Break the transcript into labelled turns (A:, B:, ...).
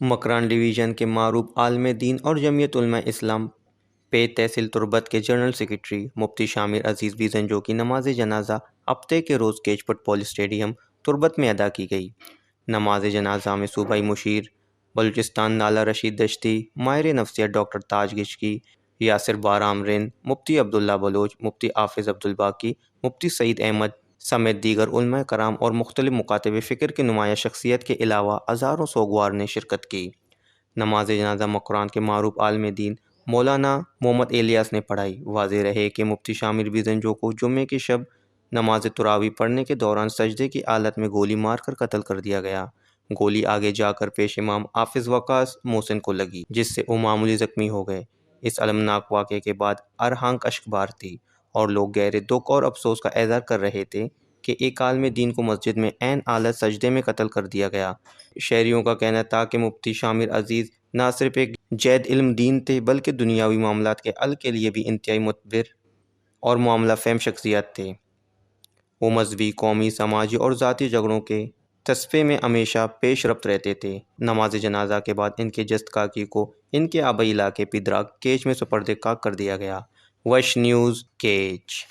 A: Makran division کے معروف عالم دین اور جمعیت علماء اسلام پے تحصیل تربت کے جنرل سیکرٹری مفتی شامر عزیز ویزنجو کی نماز جنازہ ہفتے کے روز کیچ پٹ پولس اسٹیڈیم تربت میں ادا کی گئی۔ نماز جنازہ میں صوبائی مشیر بلوچستان نالا رشید دشتی، ماہر نفسیات ڈاکٹر تاج گچکی، یاسر بارام رند، مفتی عبداللہ بلوچ، مفتی حافظ عبدالباقی، مفتی سعید احمد سمیت دیگر علماء کرام اور مختلف مکاتب فکر کی نمایاں شخصیت کے علاوہ ہزاروں سوگوار نے شرکت کی۔ نماز جنازہ مکران کے معروف عالم دین مولانا محمد الیاس نے پڑھائی۔ واضح رہے کہ مفتی شامر ویزنجو کو جمعے کی شب نماز تراویح پڑھنے کے دوران سجدے کی حالت میں گولی مار کر قتل کر دیا گیا۔ گولی آگے جا کر پیش امام حافظ وقاص محسن کو لگی، جس سے وہ معمولی زخمی ہو گئے۔ اس المناک واقعے کے بعد ہر آنکھ اشک بار تھی اور لوگ گہرے دکھ اور افسوس کا اظہار کر رہے تھے کہ ایک عالم دین کو مسجد میں عین حالت سجدے میں قتل کر دیا گیا۔ شہریوں کا کہنا تھا کہ مفتی شامر عزیز نہ صرف ایک جید علم دین تھے بلکہ دنیاوی معاملات کے حل کے لیے بھی انتہائی معتبر اور معاملہ فہم شخصیت تھے۔ وہ مذہبی، قومی، سماجی اور ذاتی جھگڑوں کے تصفیے میں ہمیشہ پیش رفت رہتے تھے۔ نماز جنازہ کے بعد ان کے جسد خاکی کو ان کے آبائی علاقے پیدراگ کیچ میں سپرد خاک کر دیا گیا۔ وش نیوز کیچ۔